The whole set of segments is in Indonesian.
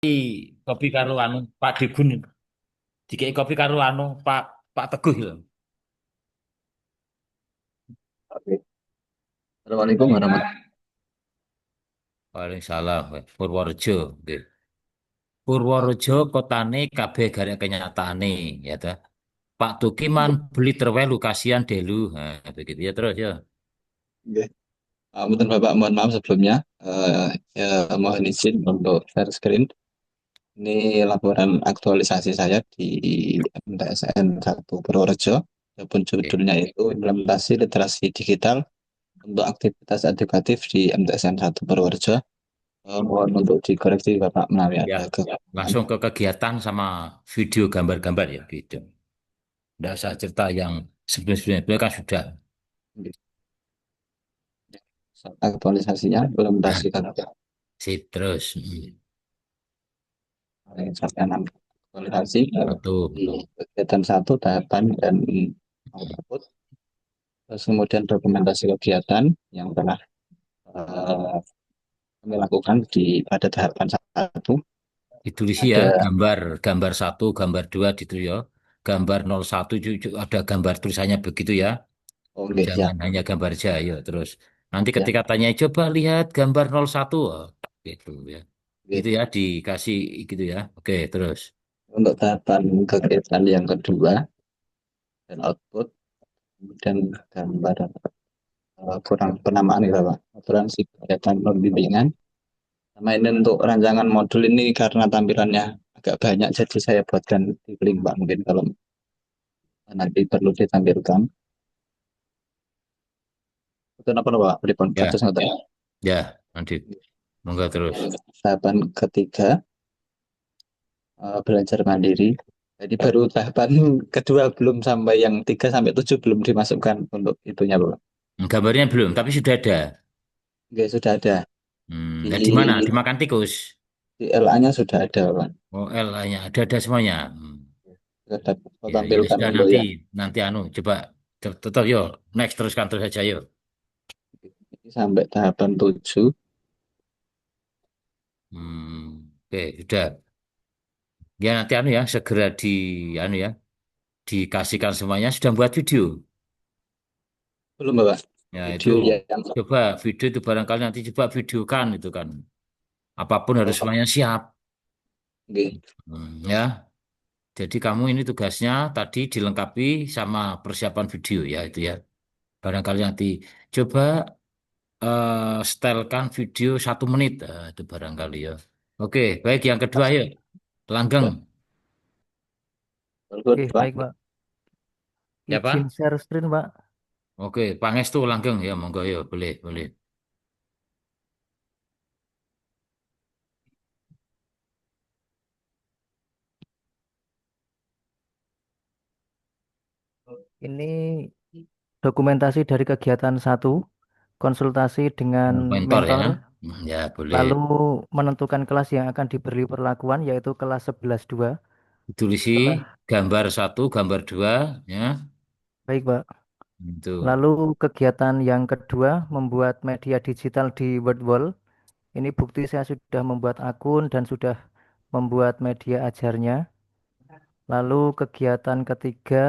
kopi karo anu Pak Digun dikei kopi karo anu Pak Teguh lho. Oke. Assalamualaikum warahmatullahi Waalaikumsalam. Purworejo nggih. Purworejo kotane kabeh garek kenyataane ya ta. Pak Tukiman wabarakatuh. beli terwelu kasihan delu. Nah, begitu ya terus ya. Oke. Punten Bapak, mohon maaf sebelumnya. Ya, mohon izin untuk share screen. Ini laporan aktualisasi saya di MTSN 1 Purworejo. Walaupun Oke. judulnya itu implementasi literasi digital untuk aktivitas edukatif di MTSN 1 Purworejo. Mohon untuk dikoreksi Bapak menawi Ya, ada kekurangan. langsung ke kegiatan sama video gambar-gambar ya gitu. Nggak usah cerita yang sebelum-sebelumnya itu kan sudah. Aktualisasinya Nah, implementasi kata sip terus. capaian aktualisasi Satu, di kegiatan satu tahapan dan output. Terus kemudian dokumentasi kegiatan yang telah eh, kami lakukan pada tahapan satu. ditulis ya Ada, gambar gambar satu, gambar dua gitu ya. Gambar 01 ada gambar tulisannya begitu ya. oh nggih, ya, Jangan hanya gambar saja. Ayo terus. Nanti ya, ketika tanya coba lihat gambar 01 oh, gitu ya. nggih. Itu ya dikasih gitu ya. Oke, terus. Untuk tahapan kegiatan yang kedua dan output, kemudian gambar kurang penamaan ya Pak. Aturan si kegiatan pembimbingan. Sama ini untuk rancangan modul ini karena tampilannya agak banyak, jadi saya buatkan di link Pak. Mungkin kalau nanti perlu ditampilkan. Itu apa Pak? Pripun kados Ya, ngoten. ya, nanti monggo terus. Tahapan ketiga, belajar mandiri. Jadi baru tahapan kedua, belum sampai yang 3 sampai 7 belum dimasukkan untuk itunya Pak. Gambarnya belum, tapi sudah ada. Oke, sudah ada Nah, di mana? di Dimakan tikus. di LA-nya sudah ada Pak. Oh, L-nya ada semuanya. Sudah saya Ya, ya tampilkan sudah untuk nanti yang nanti anu coba tetap yo next teruskan terus saja yo. sampai tahapan 7. Oke, sudah. Ya nanti anu ya segera di anu ya dikasihkan semuanya sudah buat video. Belum Pak. Ya itu Video yang coba video itu barangkali nanti coba videokan itu kan. Apapun harus oh, semuanya siap. oke. Ya. Jadi kamu ini tugasnya tadi dilengkapi sama persiapan video ya itu ya. Barangkali nanti coba setelkan video 1 menit. Itu barangkali ya. Oke, baik yang kedua yuk. Langgeng. Pak. Tersebut, Oke, Pak. baik Pak. Izin Siapa? share screen Pak. Oke, Pangestu langgeng ya monggo ya boleh boleh. Ini dokumentasi dari kegiatan satu, konsultasi dengan Mentor ya. mentor, Ya boleh. lalu menentukan kelas yang akan diberi perlakuan, yaitu kelas 11-2. Ditulisi Setelah, gambar satu, gambar dua ya. baik Pak. Itu. Lalu kegiatan yang kedua, membuat media digital di WordWall. Ini bukti saya sudah membuat akun dan sudah membuat media ajarnya. Lalu kegiatan ketiga,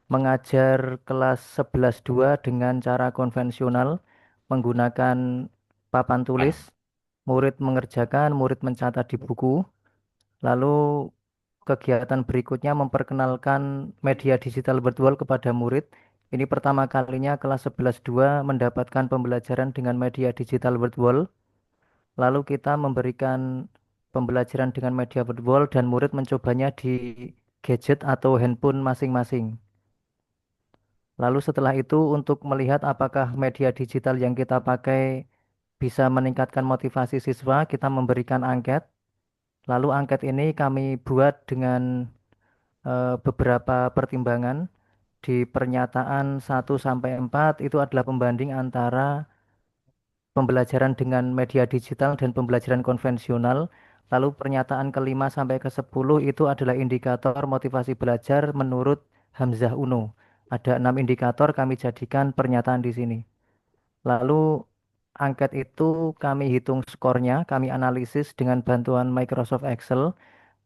mengajar kelas 11-2 dengan cara konvensional menggunakan papan tulis. Murid mengerjakan, murid mencatat di buku. Lalu kegiatan berikutnya memperkenalkan media digital virtual kepada murid. Ini pertama kalinya kelas 11-2 mendapatkan pembelajaran dengan media digital virtual. Lalu kita memberikan pembelajaran dengan media virtual dan murid mencobanya di gadget atau handphone masing-masing. Lalu setelah itu untuk melihat apakah media digital yang kita pakai bisa meningkatkan motivasi siswa, kita memberikan angket. Lalu angket ini kami buat dengan beberapa pertimbangan. Di pernyataan 1 sampai 4 itu adalah pembanding antara pembelajaran dengan media digital dan pembelajaran konvensional. Lalu pernyataan kelima sampai ke 10 itu adalah indikator motivasi belajar menurut Hamzah Uno. Ada 6 indikator kami jadikan pernyataan di sini. Lalu angket itu kami hitung skornya, kami analisis dengan bantuan Microsoft Excel.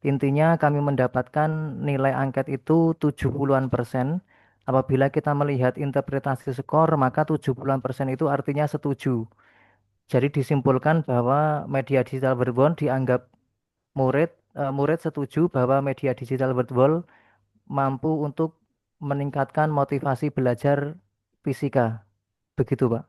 Intinya kami mendapatkan nilai angket itu 70-an persen. Apabila kita melihat interpretasi skor, maka 70-an persen itu artinya setuju. Jadi disimpulkan bahwa media digital berbahan dianggap murid setuju bahwa media digital virtual mampu untuk meningkatkan motivasi belajar fisika. Begitu, Pak.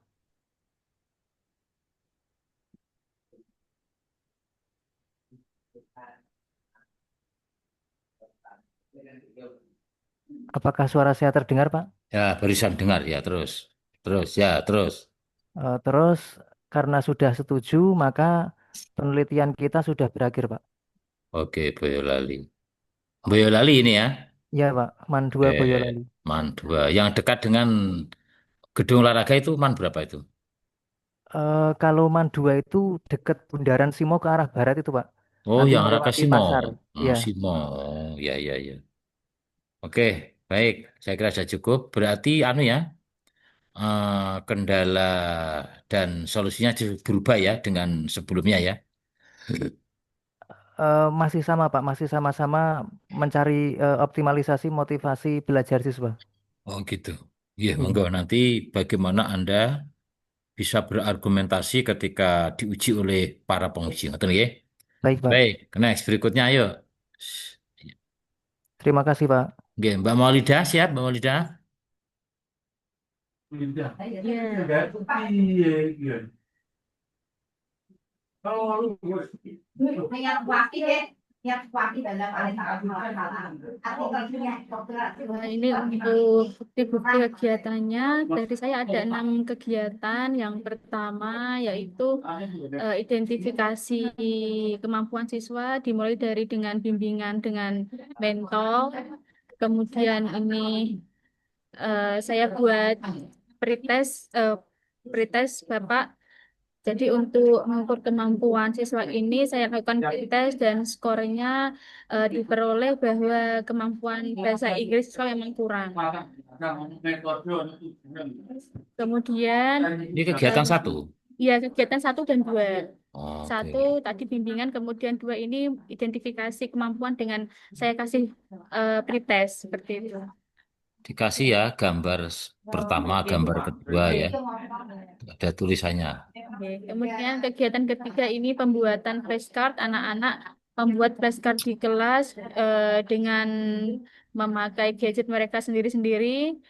Apakah suara saya terdengar, Pak? Ya, barusan dengar ya, terus. Terus, ya, terus. Terus karena sudah setuju, maka penelitian kita sudah berakhir, Pak. Oke, Boyolali. Boyolali ini ya. Ya, Pak. Man 2 Eh, Boyolali. Man 2. Yang dekat dengan gedung olahraga itu Man berapa itu? Kalau Man 2 itu dekat Bundaran Simo ke arah barat itu, Pak. Oh, Nanti yang arah melewati Kasimo. pasar. Hmm, Ya, Simo. Oh, ya, ya, ya. Oke, baik. Saya kira sudah cukup. Berarti anu ya, kendala dan solusinya berubah ya dengan sebelumnya ya. masih sama, Pak. Masih sama-sama mencari optimalisasi motivasi belajar siswa. Oh gitu. Iya, Iya. monggo nanti bagaimana Anda bisa berargumentasi ketika diuji oleh para penguji. Ngerti nggih? Baik, Pak. Baik, next berikutnya ayo. Terima kasih, Pak. Oke, Mbak Maulida siap, Mbak Maulida? Wah, ini untuk bukti-bukti kegiatannya dari saya ada 6 kegiatan. Yang pertama yaitu identifikasi kemampuan siswa dimulai dari dengan bimbingan dengan mentor. Kemudian ini saya buat pretest pretest Bapak. Jadi untuk mengukur kemampuan siswa ini saya lakukan pretest dan skornya diperoleh bahwa kemampuan bahasa Inggris siswa memang kurang. Kemudian Ini eh, kegiatan satu. ya kegiatan 1 dan 2. Oke. 1 tadi bimbingan, kemudian 2 ini identifikasi kemampuan dengan saya kasih pretest seperti itu. Dikasih ya gambar pertama, gambar kedua ya. Ada tulisannya. Oke. Kemudian kegiatan ketiga ini pembuatan flashcard, anak-anak membuat flashcard di kelas dengan memakai gadget mereka sendiri-sendiri.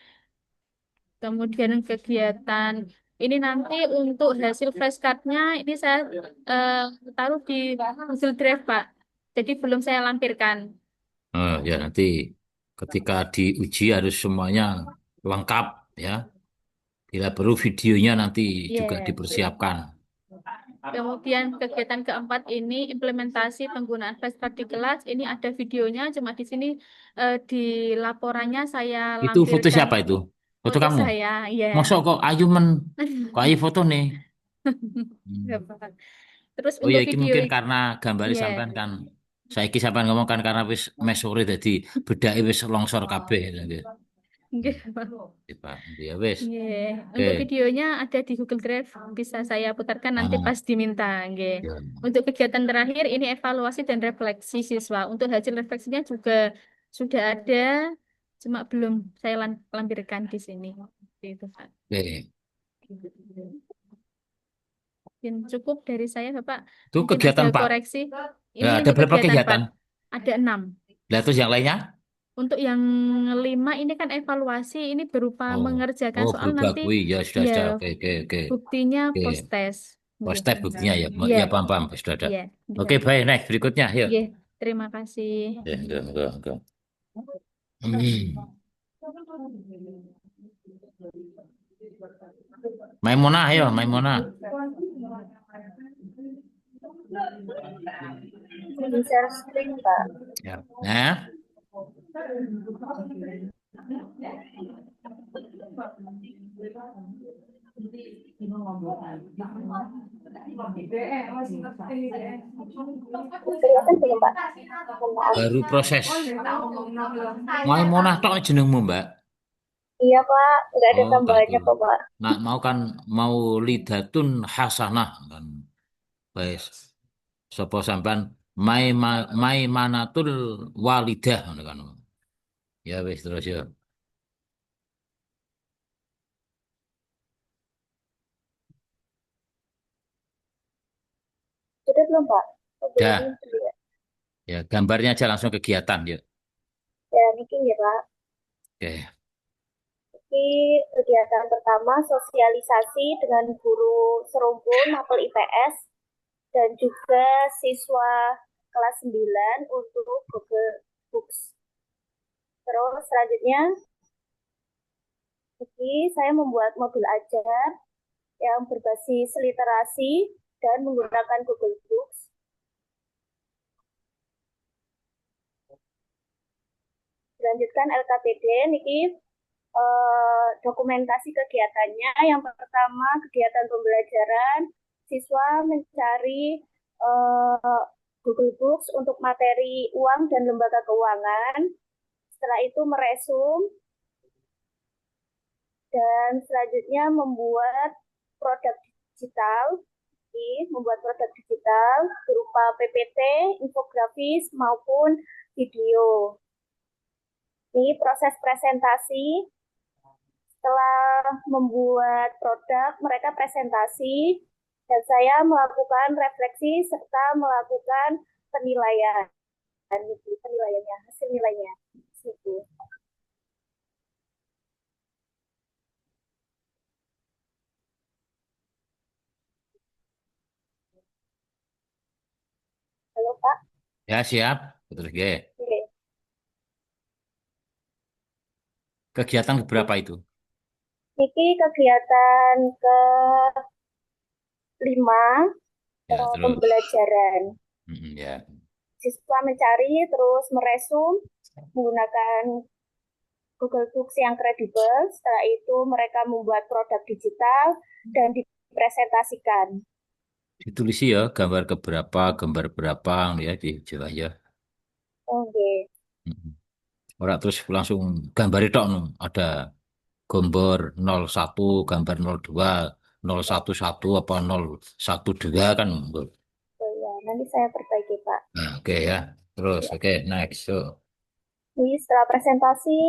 Kemudian kegiatan ini nanti untuk hasil flashcardnya ini saya eh, taruh di Google Drive, Pak. Jadi belum saya lampirkan. Ya nanti ketika diuji harus semuanya lengkap ya. Bila perlu videonya nanti juga Yes. dipersiapkan. Kemudian kegiatan keempat ini implementasi penggunaan flashcard di kelas. Ini ada videonya, cuma di sini di laporannya saya Itu foto lampirkan siapa itu? Foto foto kamu? saya. Ya. Masuk kok Ayu kok Ayu foto nih? Ya, Hmm. Pak. Terus Oh ya, untuk ini video mungkin karena gambarnya ya. sampean kan saiki sampean ngomong kan karena wis mes sore dadi bedake wis longsor kabeh gitu. Hmm. Nggih, Pak. Ya, Pak. Ya wis. Nggih. Oke. Untuk videonya ada di Google Drive, bisa saya putarkan nanti Ah, pas diminta. Nggih. ya. Untuk kegiatan terakhir ini evaluasi dan refleksi siswa. Untuk hasil refleksinya juga sudah ada, cuma belum saya lampirkan di sini. Seperti itu, Pak. Oke. Mungkin cukup dari saya, Bapak. Itu Mungkin ada kegiatan Pak. koreksi. Ya, Ini ada untuk berapa kegiatan Pak. kegiatan? Ada 6. Lah terus yang lainnya? Untuk yang 5 ini kan evaluasi, ini berupa Oh. mengerjakan Oh, soal berupa nanti. kui. Ya, sudah, Ya, sudah. Oke, oke, oke. buktinya Oke. post test. Oh, Nggih. step buktinya ya. Iya, Ya, paham, paham. Sudah ada. iya, Oke, bisa. baik. Next, berikutnya. Yuk. Nggih, terima kasih. Ya, enggak, enggak, enggak. Hmm. Maimunah, ayo, Maimunah. Share screen, Pak. Ya. Nah, Kelihatan belum, Pak? Mohon maaf. baru proses. Maimunah tok jenengmu, Mbak. Iya Pak, nggak ada Oh, tak itu. tambahannya kok Pak. Nah, mau kan mau lidatun hasanah kan. Baik. Sopo sampean mai manatul walidah ngono kan. Ya wis terus ya. Sudah belum Pak? Oh, belum Dah, ya. ya gambarnya aja langsung kegiatan ya. Ya, ini ya Pak. Oke. Ini kegiatan pertama sosialisasi dengan guru serumpun mapel IPS dan juga siswa kelas 9 untuk Google Books. Terus selanjutnya ini saya membuat modul ajar yang berbasis literasi dan menggunakan Google Books. Dilanjutkan LKPD, niki dokumentasi kegiatannya. Yang pertama kegiatan pembelajaran, siswa mencari Google Books untuk materi uang dan lembaga keuangan. Setelah itu meresum dan selanjutnya membuat produk digital. Membuat produk digital berupa PPT, infografis maupun video. Ini proses presentasi. Setelah membuat produk, mereka presentasi dan saya melakukan refleksi serta melakukan penilaian. Penilaiannya, hasil nilainya. Gitu. Halo Pak. Ya siap. Terus G. Oke. Kegiatan berapa itu? Ini kegiatan ke-5 Ya, terus. pembelajaran. Ya. Siswa mencari terus meresum menggunakan Google Books yang kredibel. Setelah itu mereka membuat produk digital dan dipresentasikan. Ditulis ya gambar keberapa, gambar berapa ya di Jawa ya. Oke. Mm. Ora terus langsung gambar itu ada gambar 01, gambar 02, 011 apa 012 kan. Oh ya, nanti saya perbaiki Pak. Nah, oke ya. Terus Ya. oke next. So, Jadi setelah presentasi,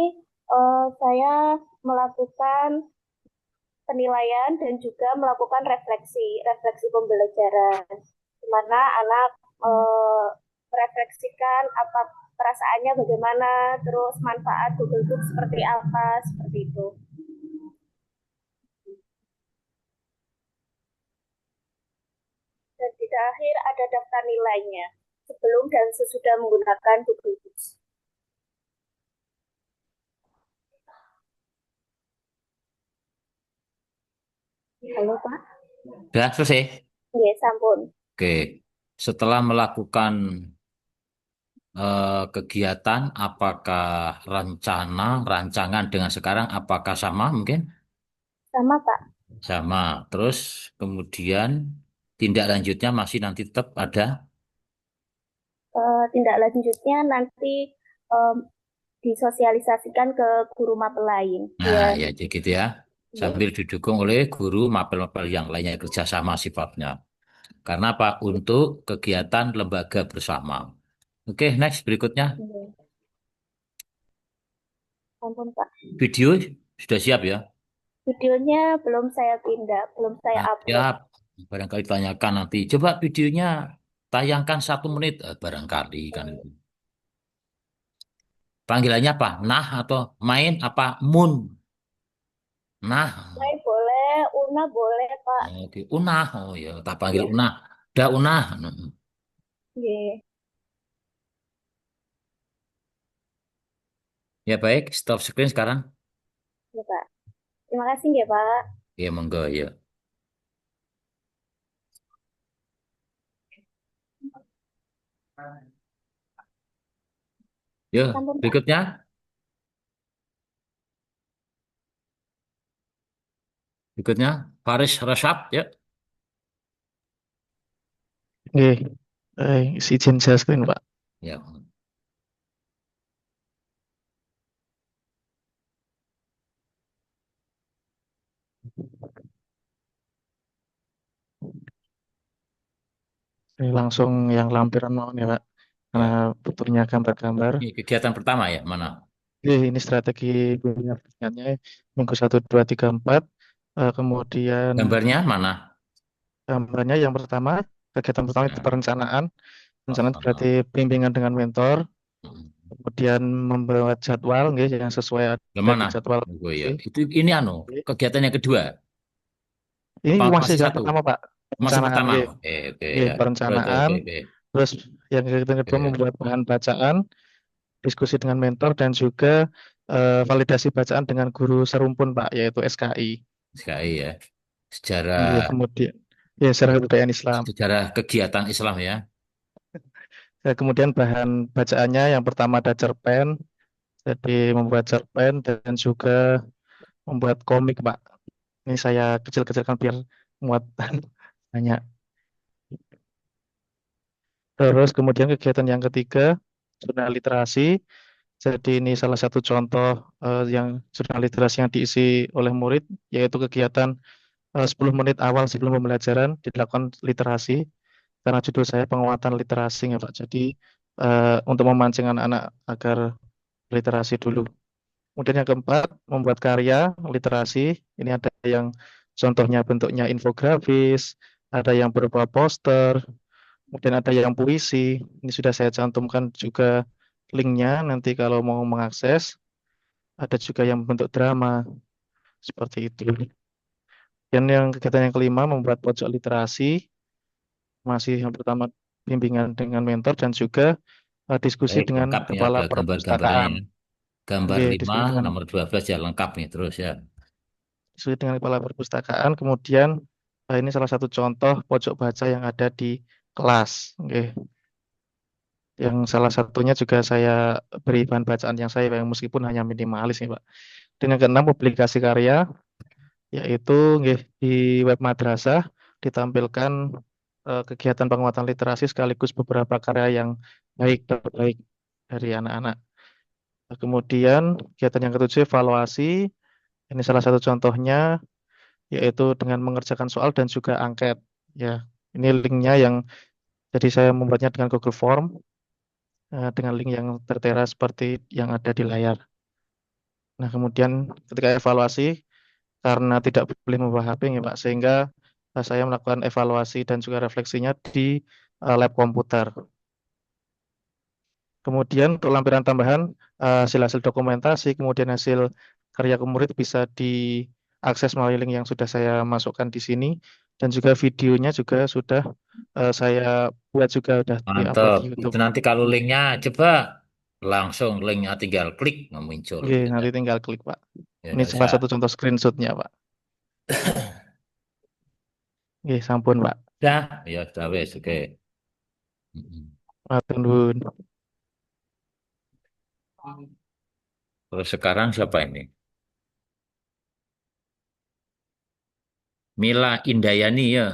saya melakukan penilaian dan juga melakukan refleksi pembelajaran, di mana anak merefleksikan apa perasaannya bagaimana, terus manfaat Google Books seperti apa, seperti itu. Dan di akhir ada daftar nilainya sebelum dan sesudah menggunakan Google Books. Halo Pak. udah selesai. Iya, sampun. Oke. Setelah melakukan kegiatan, apakah rancangan dengan sekarang apakah sama mungkin? Sama Pak. Sama. Terus kemudian tindak lanjutnya masih nanti tetap ada. Tindak lanjutnya nanti disosialisasikan ke guru mapel lain. Nah, Ya, ya jadi gitu ya. ya. Sambil didukung oleh guru mapel-mapel yang lainnya kerjasama sifatnya. Karena apa? Untuk kegiatan lembaga bersama. Oke, next berikutnya. Ya. Ampun Pak. Video sudah siap ya? Videonya belum saya pindah, belum saya Nah, upload. siap. Barangkali tanyakan nanti. Coba videonya tayangkan 1 menit. Barangkali kan itu. Panggilannya apa? Nah atau main apa? Mun. Nah. Saya boleh, Una boleh Pak. Oke. Unah. Oh ya, tak panggil Ya, Unah. Udah Unah. ya, Ya baik, stop screen sekarang. ya Pak. Terima kasih ya Pak. Ya monggo ya. Yo, Sampun Pak. berikutnya. Berikutnya, Faris Rashad ya. Nggih, si Jen Jasmine, Pak. Ya. Langsung yang lampiran mau nih, Pak. Karena Ya. butuhnya gambar-gambar. Ini kegiatan pertama ya, mana? Ini strategi penelitiannya minggu 1, 2, 3, 4. Kemudian Gambarnya mana? gambarnya yang pertama, kegiatan pertama itu Ya. perencanaan. Perencanaan berarti Oh, bimbingan dengan mentor. oh. Kemudian membuat jadwal nggih, yang sesuai Yang ada di mana? jadwal. Oh ya, itu ini kegiatan yang kedua. Ini Apa masih masih yang satu? pertama, Pak. Masih Perencanaan pertama. nggih. Oke, oke Nggih, ya. Oke, perencanaan. oke, oke. Terus yang kegiatan kedua Oke. membuat bahan bacaan, diskusi dengan mentor dan juga validasi bacaan dengan guru serumpun, Pak, yaitu SKI. SKI ya. Sejarah Nggih, kemudian ya sejarah kebudayaan Islam. sejarah kegiatan Islam ya. Kemudian bahan bacaannya yang pertama ada cerpen, jadi membuat cerpen dan juga membuat komik, Pak. Ini saya kecil-kecilkan biar muat banyak. Terus kemudian kegiatan yang ketiga, jurnal literasi. Jadi ini salah satu contoh yang jurnal literasi yang diisi oleh murid, yaitu kegiatan 10 menit awal sebelum pembelajaran dilakukan literasi. Karena judul saya penguatan literasi ya Pak. Jadi untuk memancing anak-anak agar literasi dulu. Kemudian yang keempat, membuat karya literasi. Ini ada yang contohnya bentuknya infografis, ada yang berupa poster, kemudian ada yang puisi. Ini sudah saya cantumkan juga linknya nanti kalau mau mengakses. Ada juga yang bentuk drama, seperti itu. Dan yang kegiatan yang kelima, membuat pojok literasi. Masih yang pertama, bimbingan dengan mentor dan juga diskusi Baik, dengan lengkap nih kepala ada gambar-gambarnya perpustakaan. ya. Gambar Oke, 5 nomor 12 ya lengkap nih terus ya. diskusi dengan kepala perpustakaan. Kemudian ini salah satu contoh pojok baca yang ada di kelas. Oke. Yang salah satunya juga saya beri bahan bacaan yang saya yang meskipun hanya minimalis nih Pak. Dan yang keenam, publikasi karya, yaitu nggih, di web madrasah ditampilkan kegiatan penguatan literasi sekaligus beberapa karya yang baik terbaik dari anak-anak. Kemudian kegiatan yang ketujuh, evaluasi. Ini salah satu contohnya, yaitu dengan mengerjakan soal dan juga angket. Ya, ini linknya yang jadi saya membuatnya dengan Google Form dengan link yang tertera seperti yang ada di layar. Nah, kemudian ketika evaluasi, karena tidak boleh membawa HP ya Pak, sehingga saya melakukan evaluasi dan juga refleksinya di lab komputer. Kemudian untuk lampiran tambahan, hasil-hasil dokumentasi, kemudian hasil karya murid bisa diakses melalui link yang sudah saya masukkan di sini, dan juga videonya juga sudah saya buat juga sudah di-upload Mantap. di Itu YouTube. nanti kalau linknya coba langsung linknya tinggal klik muncul. Oke, nanti tinggal klik Pak. Ya Ini nggak salah usah. satu contoh screenshotnya Pak. Oke, sampun Pak. Dah, ya sudah wes oke. Mm-mm. Matur nuwun. Terus sekarang siapa ini? Mila Indayani ya.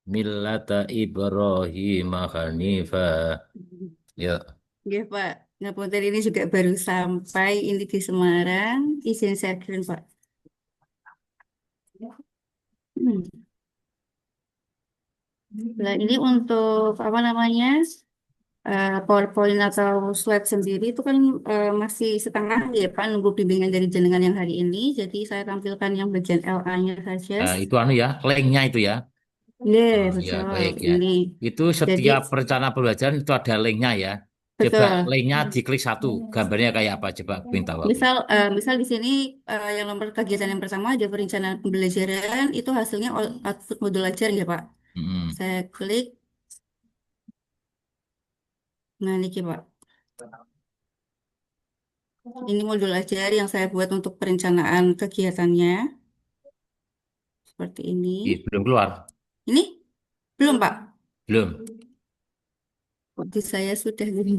Millata Ibrahim Hanifa. Ya. Ya Pak, ngapunten ini juga baru sampai ini di Semarang, izin share screen Pak. Hmm. Nah ini untuk apa namanya PowerPoint atau slide sendiri itu kan masih setengah ya Pak, nunggu bimbingan dari jenengan yang hari ini. Jadi saya tampilkan yang bagian LA-nya saja. Itu ya, linknya itu ya. Ya, Ya betul. baik ya. Ini. Itu Jadi setiap rencana pembelajaran itu ada linknya ya. Coba betul. linknya diklik satu, gambarnya kayak apa? Coba minta aku. Misal di sini yang nomor kegiatan yang pertama ada perencanaan pembelajaran itu hasilnya output modul ajar ya Pak. Mm-mm. Saya klik, nah ini Pak. Ini modul ajar yang saya buat untuk perencanaan kegiatannya seperti ini. Belum keluar, Ini belum Pak. belum. Di saya sudah jadi.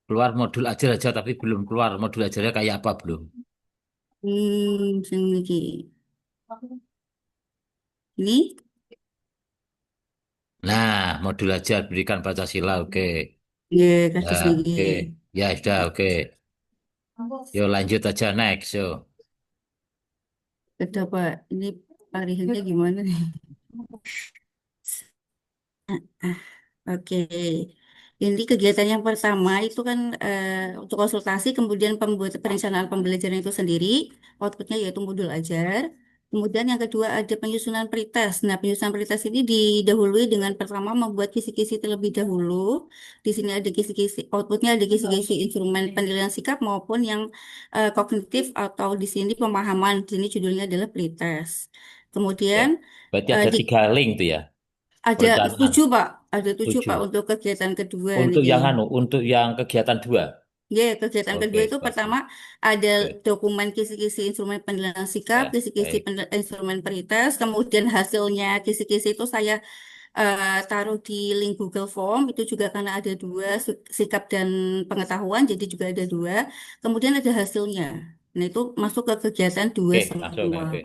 Keluar modul aja tapi belum keluar modul ajarnya kayak apa belum. Sini lagi. Ini, Nah, modul ajar berikan Pancasila, oke. ya Ya, kasih lagi. oke. Ya, sudah, oke. Yo lanjut aja next, yo. Sudah Pak. Ini parihannya gimana nih? Oke, ini kegiatan yang pertama itu kan untuk konsultasi, kemudian pembuat perencanaan pembelajaran itu sendiri, outputnya yaitu modul ajar. Kemudian yang kedua ada penyusunan pretest. Nah, penyusunan pretest ini didahului dengan pertama membuat kisi-kisi terlebih dahulu. Di sini ada kisi-kisi, outputnya ada kisi-kisi instrumen penilaian sikap maupun yang kognitif atau di sini pemahaman. Di sini judulnya adalah pretest. Ya. Kemudian Berarti eh, ada di 3 link tuh ya, ada perencanaan. 7, Pak. Ada 7, Pak, 7. untuk kegiatan kedua Untuk nih. yang untuk yang kegiatan 2. Ya, kegiatan kedua Oke, itu bagus. pertama ada Oke. dokumen kisi-kisi instrumen penilaian sikap, Ya, kisi-kisi baik. instrumen pretest, kemudian hasilnya kisi-kisi itu saya taruh di link Google Form, itu juga karena ada 2, sikap dan pengetahuan, jadi juga ada 2. Kemudian ada hasilnya. Nah, itu masuk ke kegiatan 2 Oke, langsung. semua. Oke.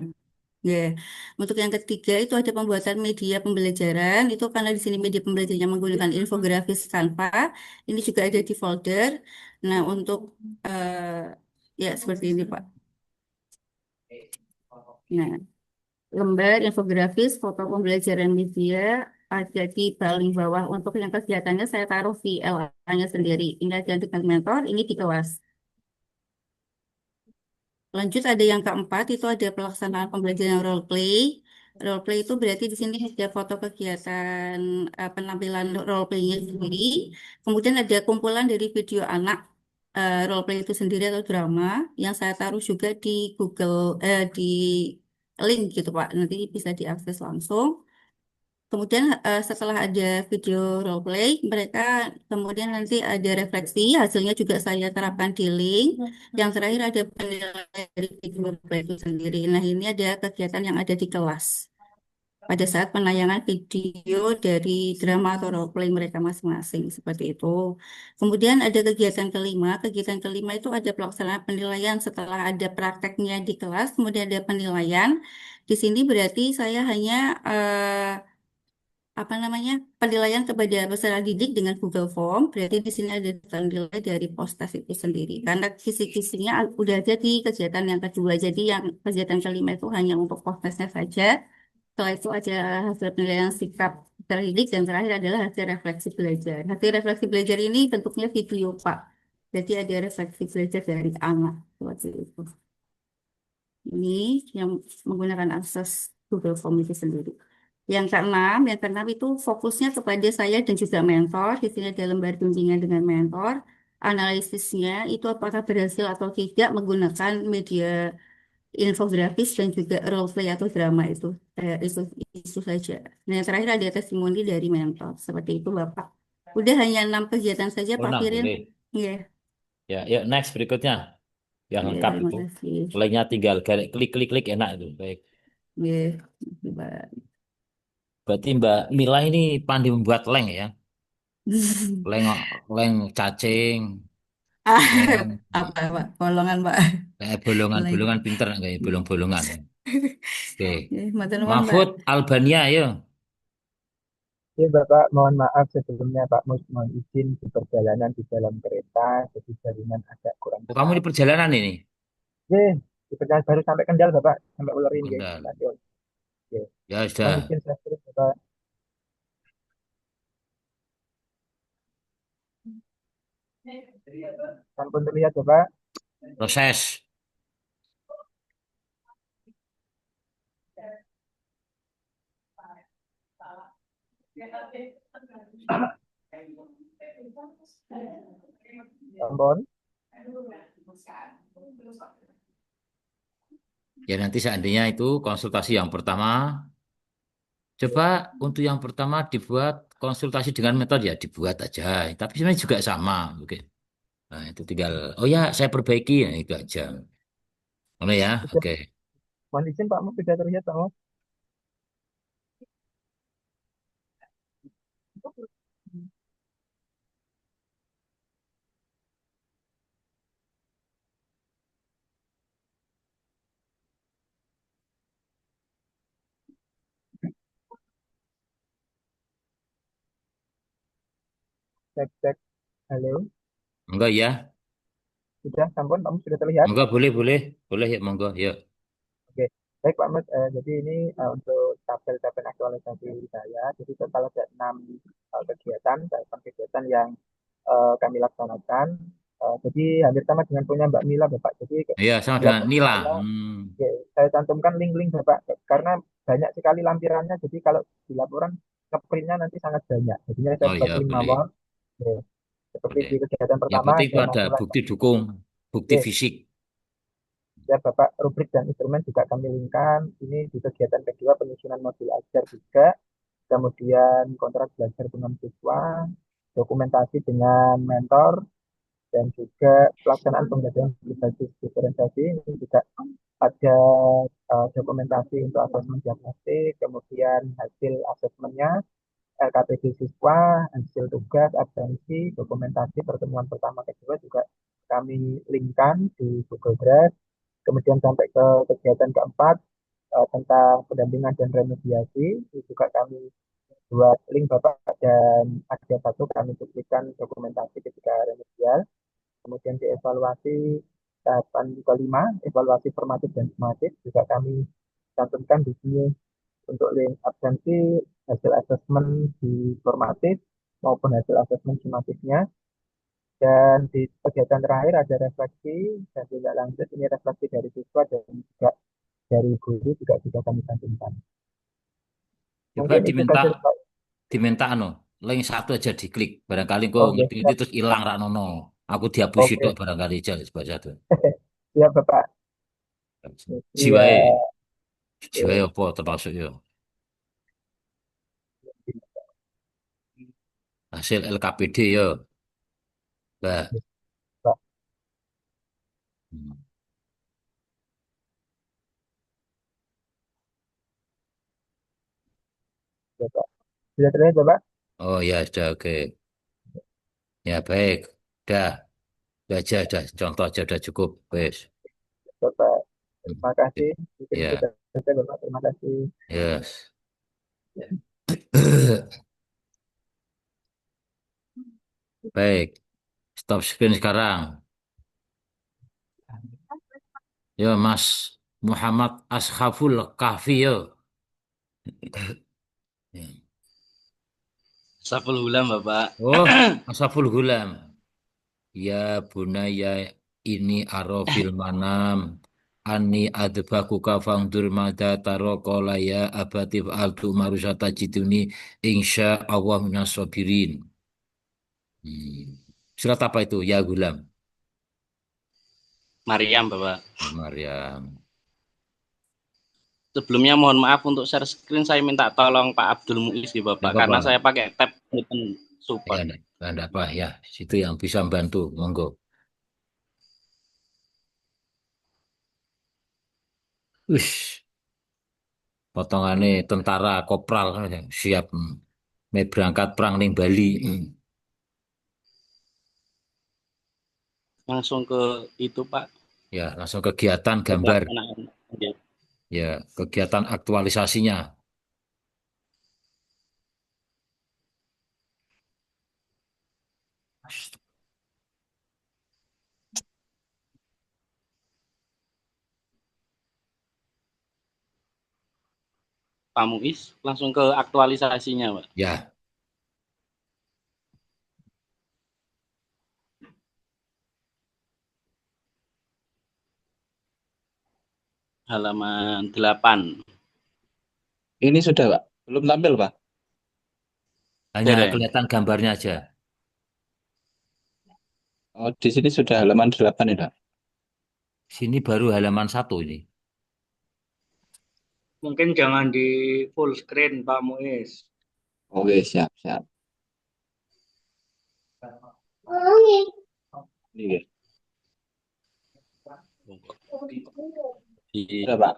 Ya, untuk yang ketiga itu ada pembuatan media pembelajaran. Itu karena di sini media pembelajarannya menggunakan infografis Canva. Ini juga ada di folder. Nah, untuk ya seperti ini, Pak. Nah, lembar infografis foto pembelajaran media ada di paling bawah. Untuk yang kegiatannya saya taruh VLA-nya sendiri. Ini ada dengan mentor, ini di kelas. Lanjut ada yang keempat itu ada pelaksanaan pembelajaran role play. Role play itu berarti di sini ada foto kegiatan penampilan role play-nya sendiri. Kemudian ada kumpulan dari video anak role play itu sendiri atau drama yang saya taruh juga di Google di link gitu Pak. Nanti bisa diakses langsung. Kemudian setelah ada video role play, mereka kemudian nanti ada refleksi, hasilnya juga saya terapkan di link. Yang terakhir ada penilaian dari video role play itu sendiri. Nah, ini ada kegiatan yang ada di kelas pada saat penayangan video dari drama atau role play mereka masing-masing seperti itu. Kemudian ada kegiatan kelima. Kegiatan kelima itu ada pelaksanaan penilaian setelah ada prakteknya di kelas, kemudian ada penilaian. Di sini berarti saya hanya apa namanya penilaian kepada peserta didik dengan Google Form. Berarti di sini ada nilai dari postas itu sendiri. Karena kisi-kisinya udah ada di kegiatan yang kedua. Jadi yang kegiatan kelima itu hanya untuk postasnya saja. Setelah itu ada hasil penilaian sikap terdidik dan terakhir adalah hasil refleksi belajar. Hasil refleksi belajar ini bentuknya video, Pak. Jadi ada refleksi belajar dari anak seperti itu. Ini yang menggunakan akses Google Form itu sendiri. Yang keenam itu fokusnya kepada saya dan juga mentor. Di sini ada lembar bimbingan dengan mentor. Analisisnya itu apakah berhasil atau tidak menggunakan media infografis dan juga role play atau drama itu. Itu saja. Nah, yang terakhir ada testimoni dari mentor. Seperti itu, Bapak. Udah hanya 6 kegiatan saja, Oh, Pak 6 Firin. boleh. Iya, Ya, yuk next berikutnya. Yang iya, lengkap terima itu. kasih. Linknya tinggal klik klik klik enak itu. Baik. Iya, Pak. Berarti Mbak Mila ini pandai membuat link ya. Link link cacing, Ah, link apa, Pak? Golongan, Pak. kayak Mulai. bolongan-bolongan pinter kayak bolong-bolongan. Oke. Ya, matur nuwun, Pak. Mahfud Albania ya. Ya Bapak, mohon maaf sebelumnya Pak Mus, mohon izin di perjalanan di dalam kereta, jadi jaringan agak kurang Oh, kamu di stabil. perjalanan ini. Oke, di perjalanan baru sampai Kendal Bapak, sampai Ulerin ya, Kendal. stasiun. Oke, Ya mohon sudah. izin saya terus Bapak. Sampun terlihat Bapak. Proses. Sampun. Ya nanti seandainya itu konsultasi yang pertama. Coba untuk yang pertama dibuat konsultasi dengan metode ya dibuat aja. Tapi sebenarnya juga sama. Oke. Nah itu tinggal. Oh ya saya perbaiki ya itu aja. Oke ya. Sudah, Oke. mohon izin Pak Mus, sudah terlihat Pak Mus. Cek, cek. Halo, Enggak ya. sudah, sampun Pak Mus, sudah terlihat. Enggak boleh boleh boleh ya monggo ya. Oke, baik Pak Mus, jadi ini untuk tabel aktualisasi saya. Jadi total ada 6 kegiatan, kegiatan yang kami laksanakan. Jadi hampir sama dengan punya Mbak Mila, Bapak. Jadi Iya, sama di dengan laptop Nila. ya, saya cantumkan link-link, Bapak, karena banyak sekali lampirannya. Jadi kalau di laporan ngeprintnya nanti sangat banyak. Jadinya saya Oh buat ya, link boleh. mawar. Ya, seperti Boleh. di kegiatan Ya, pertama berarti itu saya ada masukkan. bukti dukung, bukti Ya, fisik. ya Bapak, rubrik dan instrumen juga kami linkkan. Ini di kegiatan kedua penyusunan modul ajar juga. Kemudian kontrak belajar dengan siswa, dokumentasi dengan mentor, dan juga pelaksanaan pembelajaran berbasis diferensiasi. Ini juga ada dokumentasi untuk asesmen diagnostik, kemudian hasil asesmennya, LKPD siswa, hasil tugas, absensi, dokumentasi pertemuan pertama kedua juga kami linkkan di Google Drive. Kemudian sampai ke kegiatan keempat tentang pendampingan dan remediasi, itu juga kami buat link Bapak, dan ada satu kami buktikan dokumentasi ketika remedial. Kemudian dievaluasi tahapan kelima, evaluasi formatif dan sumatif, juga kami cantumkan di sini untuk link absensi, hasil asesmen di formatif maupun hasil asesmen sumatifnya. Dan di kegiatan terakhir ada refleksi dan tidak lanjut, ini refleksi dari siswa dan juga dari guru juga sudah kami cantumkan. Coba Mungkin itu saja, Pak. diminta link satu aja diklik. Barangkali kok Oke, ngerti-ngerti terus hilang rak nono. Aku dihapus itu oke, barangkali aja sebab satu. siap Bapak. Iya, Jiwae, jiwae oke. apa termasuk ya. Hasil LKPD ya. Bah. Pak. Hmm. Bapak. Sudah terlihat, Bapak? Oh ya, sudah oke. Ya baik. Dah. Udah aja, dah. Contoh aja udah cukup. Wes. Bapak, Hmm. terima kasih. Mungkin itu Ya, saja, Bapak. Terima kasih. yes. Baik. Stop screen sekarang. Yo, Mas Muhammad Ashaful Kahfi yo. Saful Hulam, Bapak. Oh, Ashaful Gulam. Ya bunaya ini arofil manam. Ani adbakuka fangdur mada tarokola ya abatif altu marusata jiduni insya Allah minasobirin. Surat apa itu? Ya Gulam. Mariam, Bapak. Maryam. Sebelumnya mohon maaf untuk share screen, saya minta tolong Pak Abdul Muiz ya Bapak, Tidak apa-apa. karena saya pakai tab button Ya, support. enggak apa ya. Situ yang bisa membantu. Monggo. Wih, potongannya tentara kopral siap mau berangkat perang ning Bali. Langsung ke itu Pak, Ya, langsung kegiatan ke gambar. pelaksanaan. Ya. Ya, kegiatan aktualisasinya. Pak Muiz, langsung ke aktualisasinya Pak. Ya, Halaman 8. Ini sudah, Pak. Belum tampil, Pak. hanya Dereng. kelihatan gambarnya aja. Oh, di sini sudah halaman 8 ya, Pak. Sini baru halaman 1 ini. Mungkin jangan di full screen, Pak Muiz. Oke, siap, siap. Ini ya. Di, Sudah, Pak.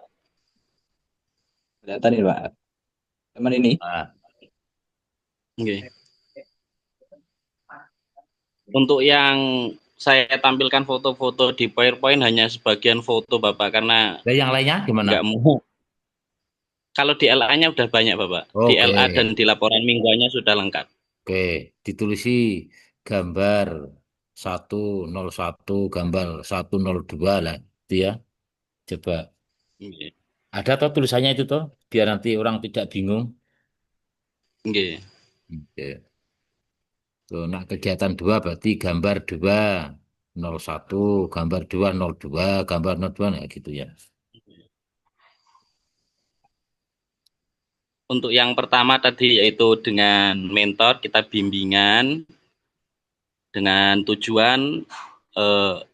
Kelihatan ini, Pak. Teman ini. Nah, Oke. Untuk yang saya tampilkan foto-foto di PowerPoint hanya sebagian foto Bapak, karena dan yang lainnya gimana? nggak mau. Kalau di LA-nya udah banyak Bapak. Di Oke. LA dan di laporan mingguannya sudah lengkap. Oke, ditulisi gambar 101, gambar 102 lah, itu ya. Coba. Oke. Ada toh tulisannya itu toh? biar nanti orang tidak bingung. Nggih. Oke. Tuh, nah kegiatan 2 berarti gambar 201, gambar 202, gambar 02, nah gitu ya. Untuk yang pertama tadi yaitu dengan mentor kita bimbingan dengan tujuan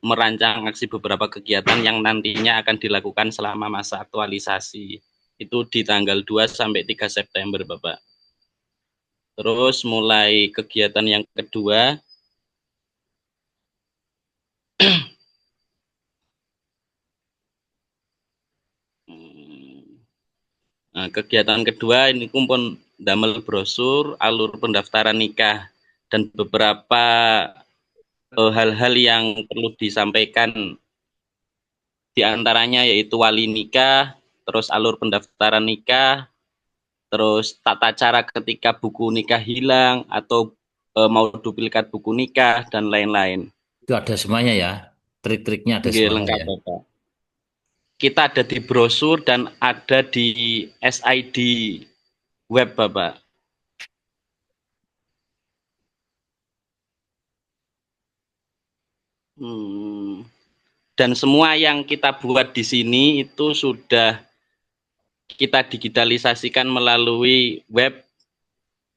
merancang aksi beberapa kegiatan yang nantinya akan dilakukan selama masa aktualisasi. Itu di tanggal 2 sampai 3 September, Bapak. Terus mulai kegiatan yang kedua, nah, kegiatan kedua ini kumpul damel brosur, alur pendaftaran nikah, dan beberapa hal-hal yang perlu disampaikan, di antaranya yaitu wali nikah, terus alur pendaftaran nikah, terus tata cara ketika buku nikah hilang atau mau duplikat buku nikah dan lain-lain. Itu ada semuanya ya. Trik-triknya ada Nggih, semuanya lengkap, ya. Bapak. Kita ada di brosur dan ada di SID web, Bapak. Dan semua yang kita buat di sini itu sudah kita digitalisasikan melalui web,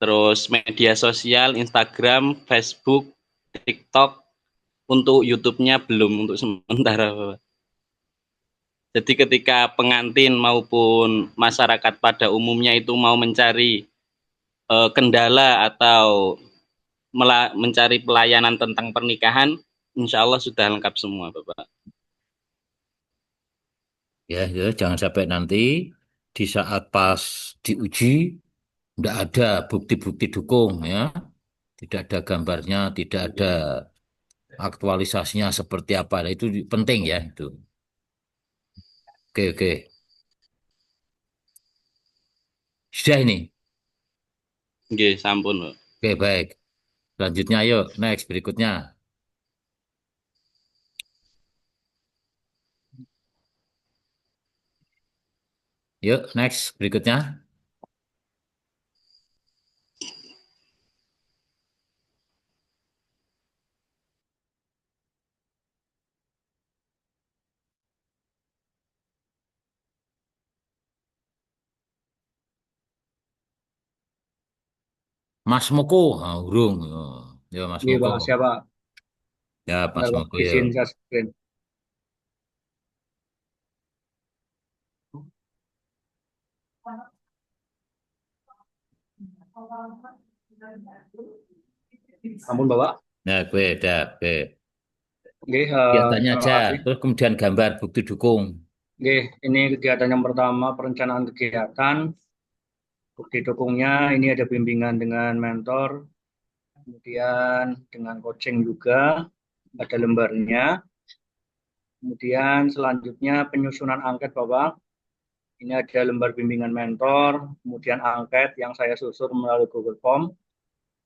terus media sosial, Instagram, Facebook, TikTok. Untuk YouTube-nya belum untuk sementara, Bapak. Jadi ketika pengantin maupun masyarakat pada umumnya itu mau mencari kendala atau mencari pelayanan tentang pernikahan, insya Allah sudah lengkap semua, Bapak. Ya, jangan sampai nanti di saat pas diuji tidak ada bukti-bukti dukung ya, tidak ada gambarnya, tidak ada aktualisasinya seperti apa. Nah, itu penting ya itu. Oke, oke. Sudah ini. Nggih, sampun, Pak. Oke, baik. Selanjutnya yuk, next berikutnya. Yuk, next berikutnya. Mas Moko, urung. Ya, Mas Nggih, Moko. Pak, siapa? Ya, Mas Bentar, Pak, Moko ya. izin saya screen. Ampun, Bapak. Nah, gue dah, gue. Nggih, Kegiatannya terima aja, kasih. terus kemudian gambar bukti dukung. Nggih, ini kegiatan yang pertama, perencanaan kegiatan. Bukti dukungnya ini ada bimbingan dengan mentor, kemudian dengan coaching juga, ada lembarnya. Kemudian selanjutnya penyusunan angket, Bapak. Ini ada lembar bimbingan mentor, kemudian angket yang saya susun melalui Google Form,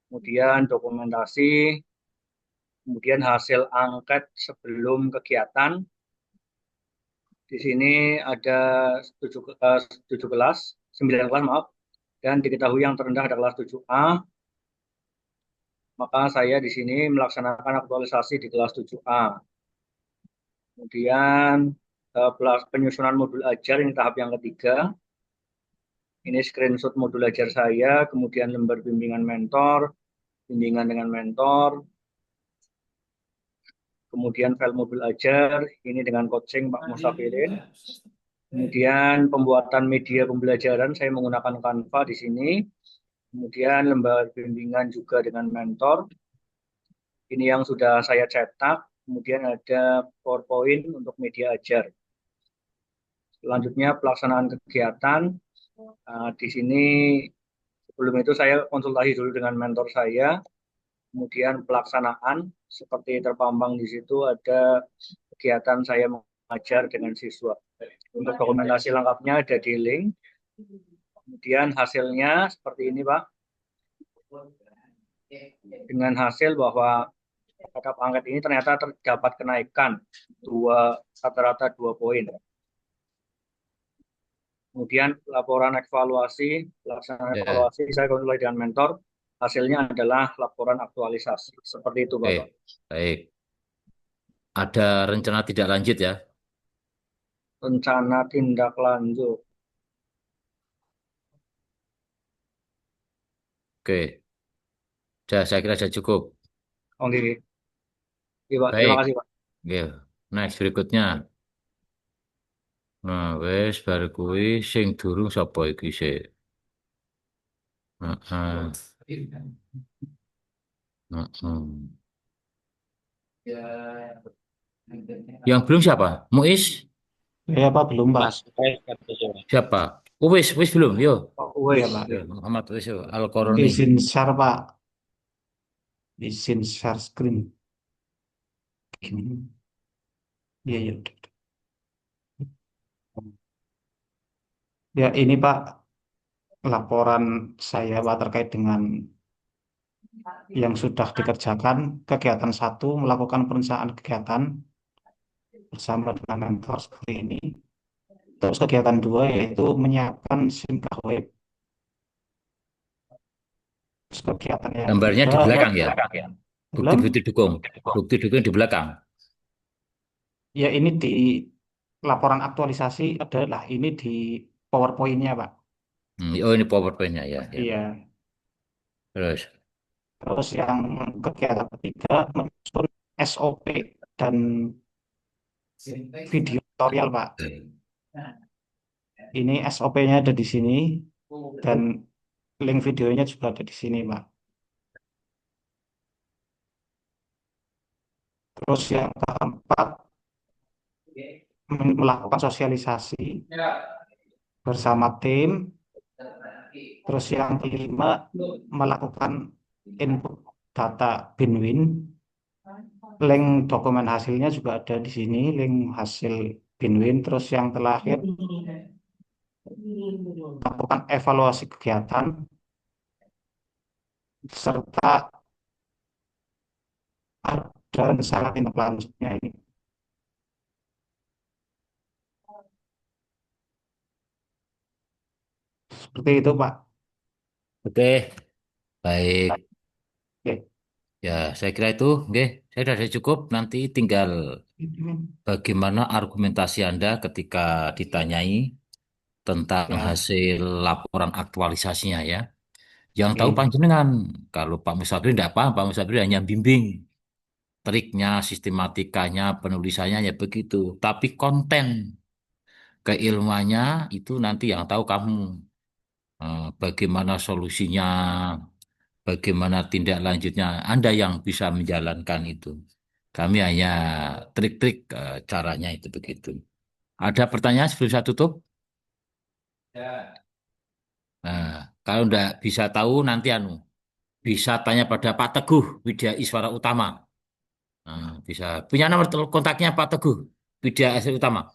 kemudian dokumentasi, kemudian hasil angket sebelum kegiatan. Di sini ada 7 kelas, 9 kelas, maaf, dan diketahui yang terendah adalah 7A. Maka saya di sini melaksanakan aktualisasi di kelas 7A. Kemudian penyusunan modul ajar ini tahap yang ketiga. Ini screenshot modul ajar saya, kemudian lembar bimbingan mentor, bimbingan dengan mentor, kemudian file modul ajar, ini dengan coaching Pak Musafirin. Kemudian pembuatan media pembelajaran, saya menggunakan Canva di sini. Kemudian lembar bimbingan juga dengan mentor. Ini yang sudah saya cetak. Kemudian ada PowerPoint untuk media ajar. Selanjutnya pelaksanaan kegiatan. Di sini sebelum itu saya konsultasi dulu dengan mentor saya. Kemudian pelaksanaan seperti terpampang di situ ada kegiatan saya mengajar dengan siswa. Untuk dokumentasi lengkapnya ada di link. Kemudian hasilnya seperti ini, Pak. Dengan hasil bahwa terhadap angket ini ternyata terdapat kenaikan rata-rata 2 poin. Kemudian laporan evaluasi, pelaksanaan Ya, evaluasi saya konsultasi dengan mentor, hasilnya adalah laporan aktualisasi. Seperti itu, oke, Bapak. baik. Ada rencana tidak lanjut ya? Rencana tindak lanjut. Oke, saya kira sudah cukup. Oke, iya, Pak. Terima Baik, kasih, Pak. oke. Next berikutnya. Nah, wes baru kuwi sing durung sapa iki sik. Heeh. Heeh. Yang belum siapa? Muiz? Ya Pak, belum Pak. Mas Kartoso. Siapa? Oh, wis belum. Yo. Oh, Iya wes. Pak. Yo, Muhammad wis yo. Al-Qarani. Izin share Pak. Izin share screen. Gini. Iya, iya. Ya ini Pak, laporan saya Pak terkait dengan yang sudah dikerjakan. Kegiatan satu, melakukan perencanaan kegiatan bersama dengan mentor seperti ini. Terus kegiatan dua yaitu menyiapkan simkah web. Terus kegiatan yang Gambarnya di tiga, belakang ya. belum? Bukti-bukti dukung. Bukti dukung di belakang. Ya ini di laporan aktualisasi adalah ini di PowerPoint-nya Pak. Oh, ini PowerPoint-nya ya, ya. Iya. Terus. Terus yang kegiatan ketiga menyusun SOP dan video tutorial Pak. Ini SOP-nya ada di sini dan link videonya juga ada di sini Pak. Terus yang keempat melakukan sosialisasi bersama tim. Terus yang kelima melakukan input data Binwin. Link dokumen hasilnya juga ada di sini, link hasil Binwin. Terus yang terakhir melakukan evaluasi kegiatan serta ada rencana tindak lanjutnya ini. Seperti itu Pak. Oke, baik. Oke. Ya, saya kira itu, oke. Saya sudah cukup. Nanti tinggal bagaimana argumentasi Anda ketika ditanyai tentang Ya. hasil laporan aktualisasinya ya. Yang tahu Oke. panjenengan, kalau Pak Musafir tidak paham, Pak Musafir hanya bimbing triknya, sistematikanya, penulisannya ya begitu. Tapi konten keilmuannya itu nanti yang tahu kamu. Bagaimana solusinya, bagaimana tindak lanjutnya, Anda yang bisa menjalankan itu. Kami hanya trik-trik caranya itu begitu. Ada pertanyaan sebelum saya tutup? Nah, kalau enggak bisa tahu nanti bisa tanya pada Pak Teguh Widya Iswara Utama. Nah, bisa. Punya nomor kontaknya Pak Teguh Widya Iswara Utama.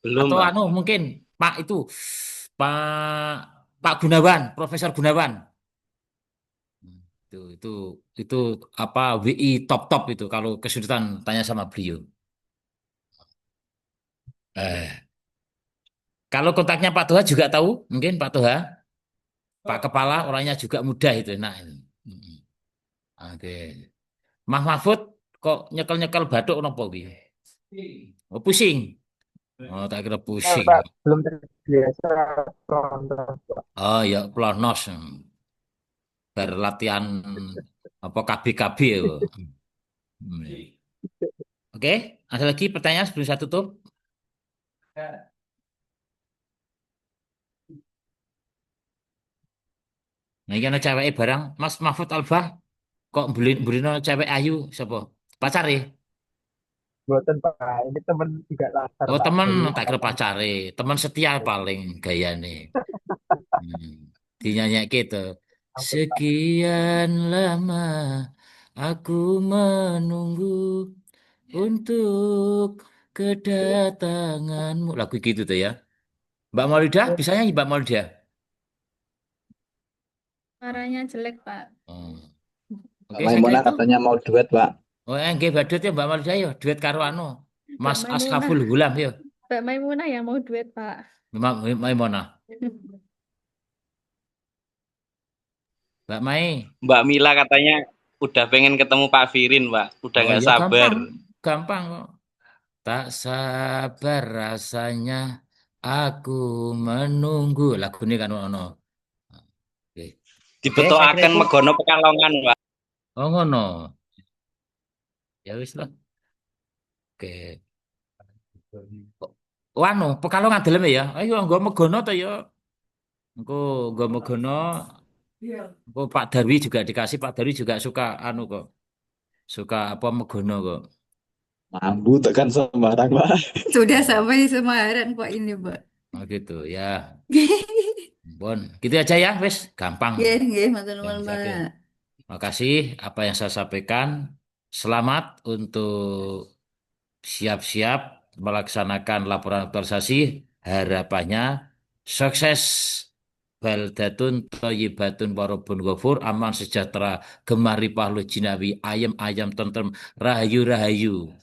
Belum, Atau Pak. mungkin Pak itu Pak Pak Gunawan, Profesor Gunawan. Itu itu itu apa WI top itu kalau kesulitan tanya sama beliau. Kalau kontaknya Pak Toha juga tahu, mungkin Pak Toha, Pak Kepala orangnya juga mudah itu. Nah, ini. Oke. Mas Mahfud kok nyekel-nyekel batuk nopo piye? Oh, pusing. Oh, tak kira pusing. Pak, belum terbiasa kontrol. Oh, ya pelonos. Berlatihan apa KB-KB ya. Oke, ada lagi pertanyaan sebelum saya tutup? Nah, ini kan cewek barang Mas Mahfud Alba kok beli cewek ayu siapa? Pacar ya? Buatan Pak, ini teman juga latar Oh Pak. temen Jadi tak kira pacare, teman setia paling gaya nih. Dinyanyi gitu. ampun Pak. Sekian lama aku menunggu untuk kedatanganmu. Lagu gitu tuh ya. Mbak Maulida, bisa nyanyi Mbak Maulida? Suaranya jelek, Pak. Hmm. Pak Oke, saya kira Maimuna itu. katanya mau duet, Pak. Oh, nggih badut ya Mbak Maulida yo, duet karo Mas Mbak Maimunah. Ashaful Hulam yo. Mbak Maimunah yang mau duet, Pak. Maimunah. Mbak Mai. Mbak Mila katanya udah pengen ketemu Pak Firin, Pak. Udah Oh nggak iya sabar. gampang kok. Tak sabar rasanya aku menunggu. Lagu ini kan ono. Oke. Dibetokaken Megono Pekalongan, Pak. Oh ngono. Ya wis lah. Oke. Wanu Pekalongan dalam ya. Ayo nggo Megono to ya. Engko nggo Megono. Engko Pak Darwi juga dikasih. Pak Darwi juga suka anu kok. Suka apa Megono kok. Mampu tekan Semarang, Pak. Sudah sampai Semarang Pak ini, Pak. Oh gitu ya. Bon, gitu aja ya, wes gampang. Nggih, matur nuwun, Oke. Pak. Makasih apa yang saya sampaikan. Selamat untuk siap-siap melaksanakan laporan aktualisasi. Harapannya sukses. Baldatun thayyibatun warabun ghafur aman sejahtera gemari pahlu jinawi ayam tentrem rahayu.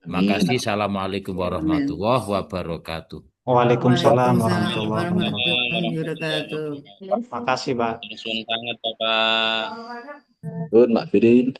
Makasih. Assalamualaikum warahmatullahi wabarakatuh. Waalaikumsalam Waalaikumsalam warahmatullahi warahmatullahi wabarakatuh. Makasih, Pak. Suwun sangat, Bapak. Mbak Firin.